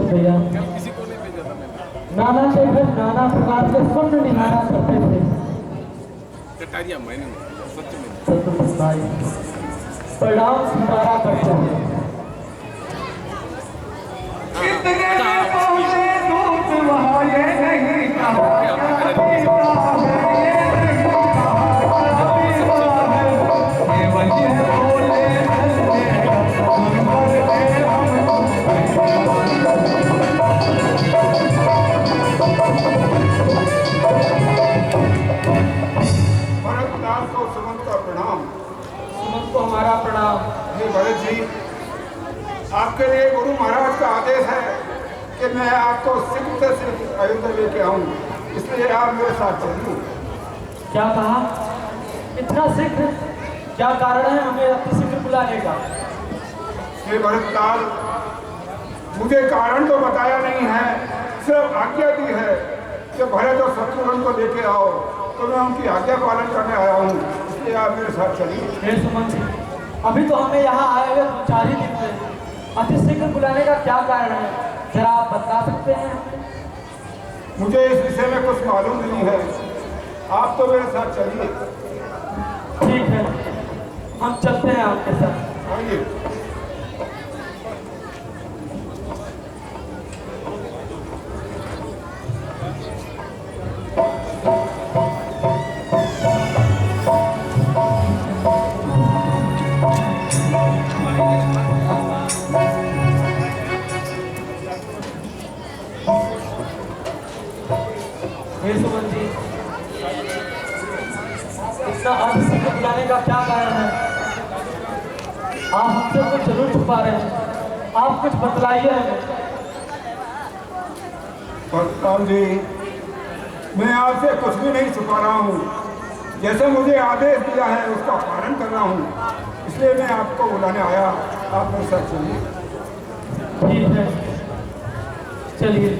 भैया किसी को नहीं भेजा था मैंने। नाना शेखर नाना प्रकार के स्वर्ण निहारा करते थे। कटारिया मैंने नहीं, सच में सतुष भाई प्रणाम सितारा करते हैं। कितने पौधे धूप वहाँ ये नहीं कहा हमारा प्रणाम। हे भरत जी, आपके लिए गुरु महाराज का आदेश है कि मैं आपको शीघ्र से शीघ्र अयोध्या लेके आऊँ, इसलिए आप मेरे साथ चलिए। क्या कहा? इतना शीघ्र? क्या कारण है हमें अति शीघ्र बुलाने का? हे भरत लाल, मुझे कारण तो बताया नहीं है, सिर्फ आज्ञा दी है कि भरत और शत्रुघ्न को लेके आओ, तो मैं उनकी आज्ञा पालन करने आया हूँ, इसलिए आप मेरे साथ चलिए। हे सुमन जी, अभी तो हमें यहाँ आए हुए 4 ही दिन हुए, अति शीघ्र बुलाने का क्या कारण है, जरा आप बता सकते हैं? मुझे इस विषय में कुछ मालूम नहीं है, आप तो मेरे साथ चलिए। ठीक है, हम चलते हैं आपके साथ। आइए। सुमन जी, इतना अति शीघ्र बुलाने का क्या कारण है? आप हमसे कुछ जरूर छुपा रहे हैं, आप कुछ बतलाइए हमें। परशुराम जी, मैं आपसे कुछ भी नहीं छुपा रहा हूँ, जैसे मुझे आदेश दिया है उसका पालन कर करना हूँ, इसलिए मैं आपको बुलाने आया। आप मेरे साथ चलिए। ठीक है, चलिए।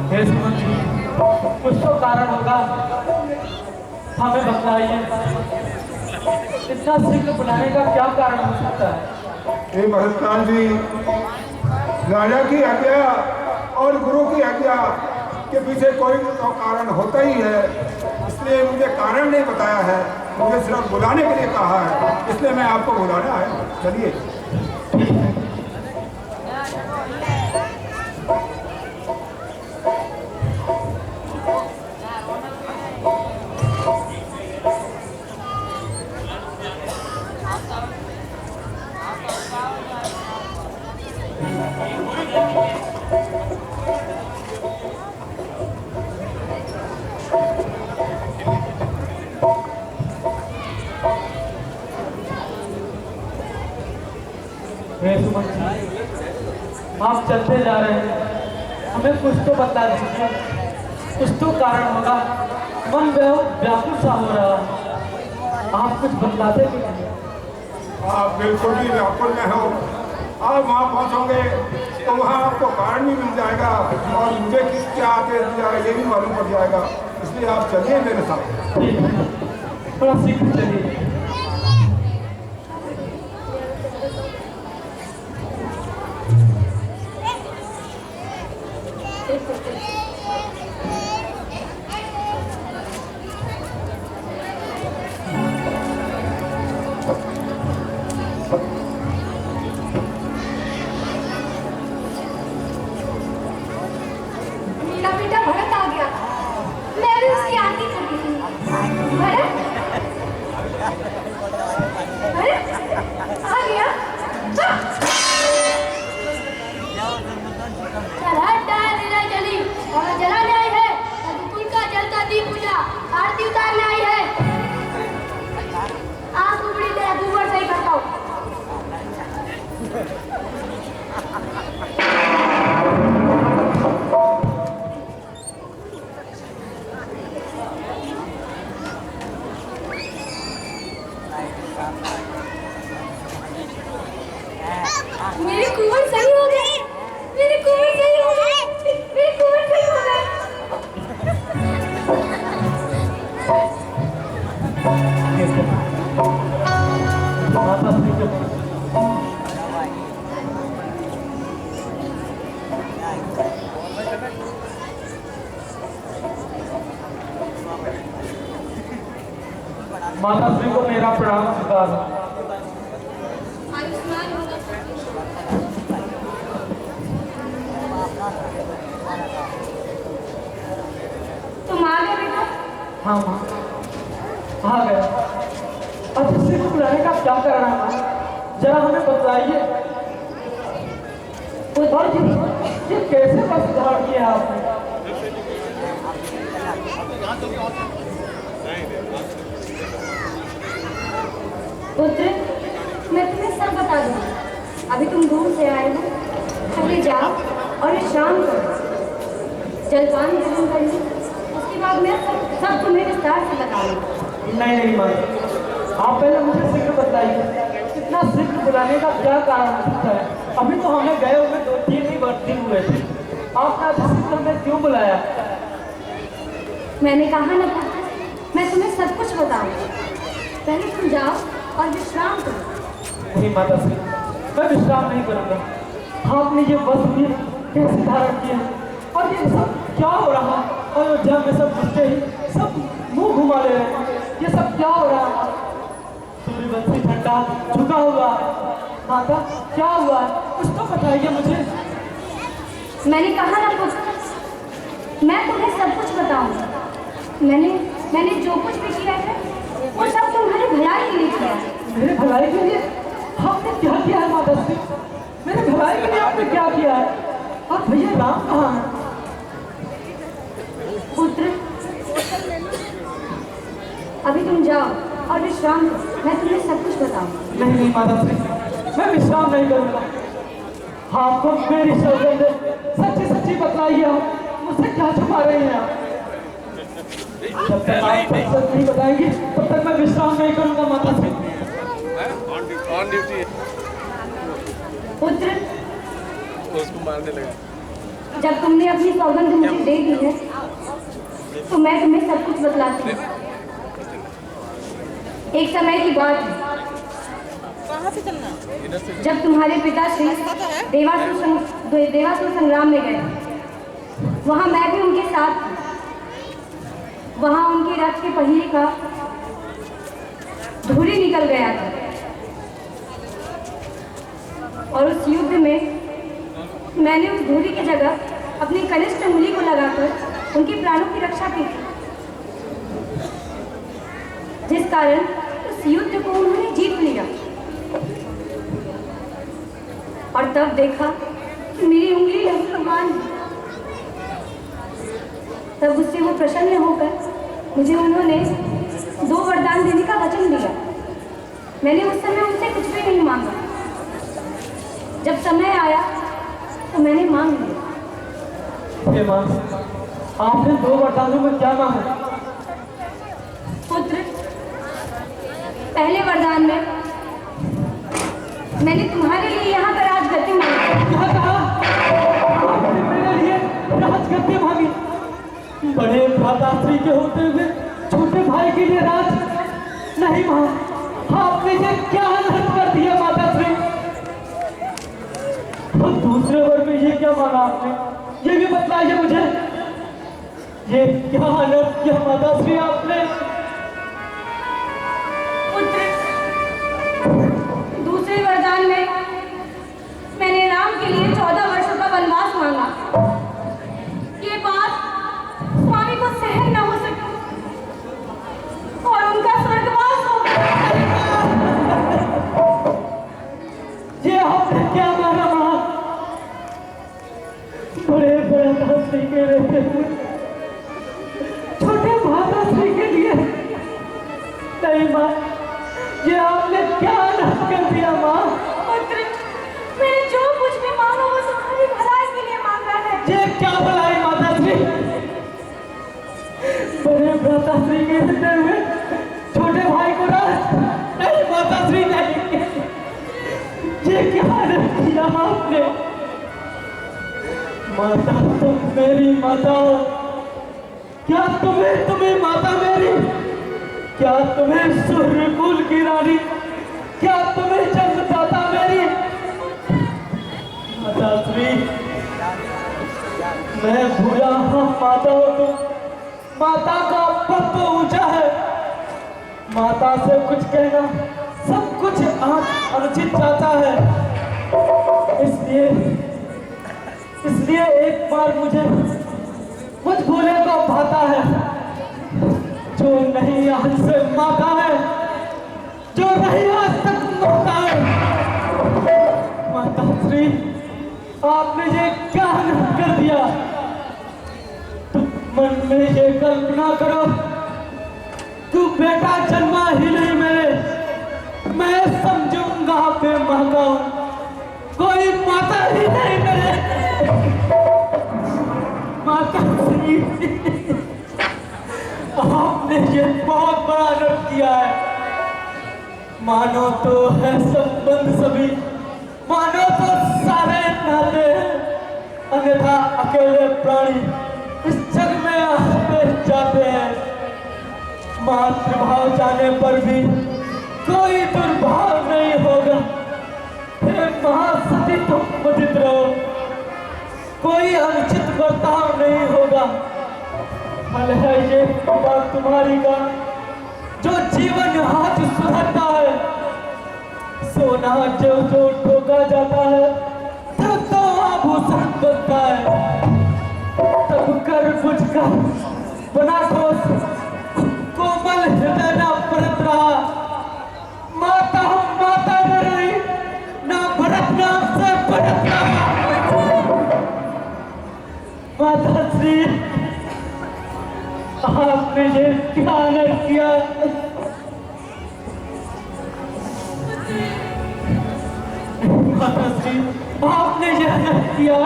हे सुमन जी, कुछ तो कारण होगा, हमें बताइए। इतना शीघ्र बुलाने का क्या कारण हो सकता है? हे भरतलाल जी, राजा की आज्ञा और गुरु की आज्ञा के पीछे कोई तो कारण होता ही है, इसलिए मुझे कारण नहीं बताया है, मुझे सिर्फ बुलाने के लिए कहा है, इसलिए मैं आपको बुलाने आया हूँ। चलिए। हे सुमन जी, आप चलते जा रहे हैं, हमें कुछ तो बता दीजिए। कुछ तो कारण होगा, मन व्याकुल सा हो रहा है, आप कुछ बतलाते क्यों नहीं? आप बिल्कुल भी व्याकुल में हो। आप वहाँ पहुँचोगे तो वहाँ आपको कारण भी मिल जाएगा और मुझे किस क्या आदेश दिया है ये भी मालूम पड़ जाएगा, इसलिए आप चलिए मेरे साथ। ठीक है, थोड़ा शीघ्र चलिए। मेरा बेटा भरत आ गया, मैं भी उसकी आरती कर रही हूँ। भरत, भरत आ गया। चला जली और जलाने आई है, कुल का जलता दीप पूजा आरती उतारने आई है। आप कुबड़ी तेरा दूबर सही करता हूँ। मेरे कुंवर सही हो गए, मेरे कुंवर सही हो गए, मेरे कुंवर सही हो गए। माता श्री के माता श्री को मेरा प्रणाम स्वीकार। आयुष्मान होगा। तुम आ गए बेटा? हाँ माँ, आ गया। अब किसी को बुलाने का क्या करना है, जरा हमें बताइए। और ये कैसे बस धार किया आपने? पुत्र, मैं तुम्हें सब बता दूंगी। अभी तुम दूर से आए हो, पहले जाओ और विश्राम करो, जलपान ग्रहण कर लो, उसके बाद मैं सब तुम्हें विस्तार से बताऊंगी। नहीं माँ, आप पहले मुझे शीघ्र बताइए, इतना शीघ्र बुलाने का क्या कारण हो सकता है? अभी तो हमें गए हुए 2-3 ही दिन हुए थे, आपने आज शीघ्र हमें क्यों बुलाया? मैंने कहा ना था, मैं तुम्हें सब कुछ बताऊंगी। पहले तुम जाओ और विश्राम करो। नहीं माता श्री, मैं विश्राम नहीं करूँगा। आपने ये वस्त्र भी कैसे धारण किया और ये सब क्या हो रहा है? अयोध्या में सब घुसते ही सब मुंह घुमा ले रहे हैं, ये सब क्या हो रहा है? सूर्यवंशी ठंडा झुका हुआ, माता क्या हुआ है? कुछ तो बताइए मुझे। मैंने कहा ना कुछ, मैं तुम्हें सब कुछ बताऊंगी। मैंने जो कुछ भी किया है वो सब तुम्हारे भलाई के लिए किया है। मेरे भलाई के लिए आपने क्या किया है माता श्री? मेरे भलाई के लिए आपने क्या किया है? आप भैया राम कहाँ हैं? पुत्र, अभी तुम जाओ और विश्राम करो, मैं तुम्हें सब कुछ बताऊंगी। नहीं नहीं माता श्री, मैं विश्राम नहीं करूंगा। आपको मेरी सौगंध सच्ची सच्ची बताइए, आप मुझसे क्या छुपा रही हैं आप? जब तक आप सच नहीं बताएंगे तब तक मैं विश्राम नहीं करूंगा माता श्री। ऑन ड्यूटी पुत्र, उसको मारने लगा। जब तुमने अपनी सौगंध मुझे दे दी है तो मैं तुम्हें सब कुछ बतलाती हूँ। एक समय की बात है, कहाँ से चलना? जब तुम्हारे पिताश्री देवासुर संग्राम में गए, वहाँ मैं भी उनके साथ थी। वहाँ उनके रथ के पहिए का धुरी निकल गया था और उस युद्ध में मैंने उस धुरी की जगह अपनी कनिष्ठ उंगली को लगाकर उनके प्राणों की रक्षा की थी, जिस कारण उस युद्ध को उन्होंने जीत लिया। और तब देखा कि मेरी उंगली लहूलुहान है। तब उससे वो प्रसन्न होकर मुझे उन्होंने 2 वरदान देने का वचन दिया। मैंने उस समय उनसे कुछ भी नहीं मांगा। जब समय आया तो मैंने मांग लिया। हे मां, आपने 2 वरदानों में क्या मांगा? पुत्र, पहले वरदान में मैंने तुम्हारे लिए यहाँ पर राजगद्दी मांगी। क्या कहा? आपने मेरे लिए राजगद्दी मांगी? बड़े भ्राताश्री के होते हुए छोटे भाई के लिए राज? नहीं मां, आपने ये क्या अनर्थ कर दिया माताश्री? और दूसरे वर्ग में ये क्या मांगा आपने? ये भी बतलाइए मुझे, ये क्या अनर्थ किया माताश्री आपने? पुत्र, दूसरे वरदान में मैंने राम के लिए 14 वर्षों का वनवास मांगा। ये बात स्वामी को सहन न हो सकी और उनका स्वर्गवास हो गया। ये आपने क्या मांगा मां? बड़े भ्राताश्री के रहते हुए छोटे भ्राताश्री के लिए? नहीं मां, ये आपने क्या अनर्थ कर दिया मां? पुत्र, मैंने जो कुछ भी मांगा वो तुम्हारी भलाई के लिए मांगा है। ये क्या भलाई माताश्री? बड़े भ्राताश्री के रहते हुए छोटे भाई को राज? नहीं माताश्री नहीं, ये क्या अनर्थ किया आपने? माता, तुम मेरी माता हो। क्या तुम्हें माता मेरी? क्या तुम्हें सूर्यकुल की रानी? क्या तुम्हें जन्मदाता मेरी? माताश्री, मैं भूला हाँ माता हो तुम। माता का पद तो ऊंचा है। माता से कुछ कहना सब कुछ अनुचित जाता है। इसलिए एक बार मुझे मुझ भूले को भाता है। जो नहीं आज से माता है, जो नहीं आज तक माता है। माताश्री, आपने ये क्या अनर्थ कर दिया? तुम मन में ये कल्पना करो, तू बेटा जन्मा ही नहीं मेरे, मैं समझूंगा बेमांगा हूं, कोई माता ही नहीं मेरे। माताश्री, आपने ये बहुत बड़ा अनर्थ किया है। मानो तो है संबंध सभी, मानो तो सारे नाते हैं, अन्यथा अकेले प्राणी इस जग में आते जाते हैं। मातृभाव जाने पर भी कोई दुर्भाव नहीं होगा। हे महासती, तुम मुदित रहो, कोई अनुचित बर्ताव नहीं होगा। फल है ये बात तुम्हारी का, जो जीवन हाथ सुधरता है। सोना जो ठोका जाता है तो आभूषण बनता है। तब कर बुझकर बना ठोस कोमल हृदय ना परत रहा। माता न रही, ना भरत नाम से भरत रहा। माताश्री, आपने ये क्या जहर किया। माता श्री, आपने जहर किया।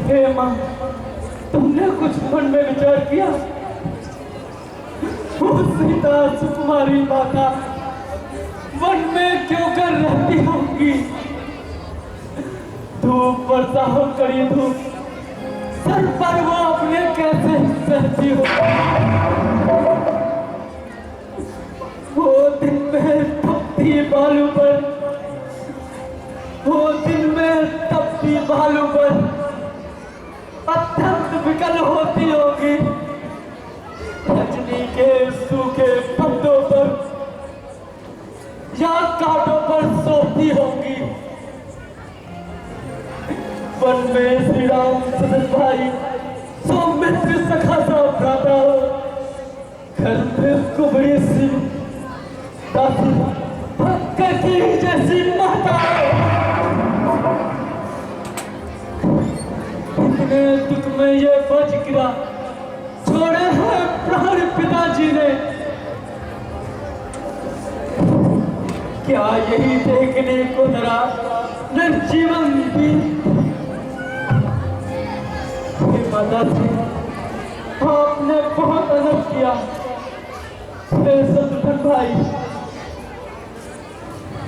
हे माँ, तुमने कुछ मन में विचार किया? सीता सुकुमारी माता वन में क्यों कर रहती होंगी? धूप वर्षा हो, कड़ी धूप, सर पर वो अपने कैसे सहती हो? वो दिन में तपती बालू पर, वो दिन में तपती बालू पर अत्यंत विकल होती होगी। रजनी के सूखे पत्तों पर या कांटों पर सोती होंगी। वन में श्री राम सदन भाई, सौमित्र सखा सा भ्राता हो, घर में कुबड़ी सी दासी, भक्त की जैसी माता हो। इतने दुख में ये बच गिरा, छोड़े हैं प्राण पिताजी ने। क्या यही देखने को धरा निर्जीवन भी? माता जी, आपने बहुत अनर्थ किया। हे शत्रुघ्न भाई,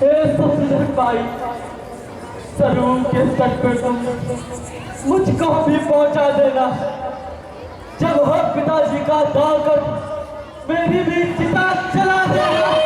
हे शत्रुघ्न भाई, सरूम के तट पर तुम मुझको भी पहुंचा देना। जब हो पिताजी का दाव कर मेरी भी चिता चला देना।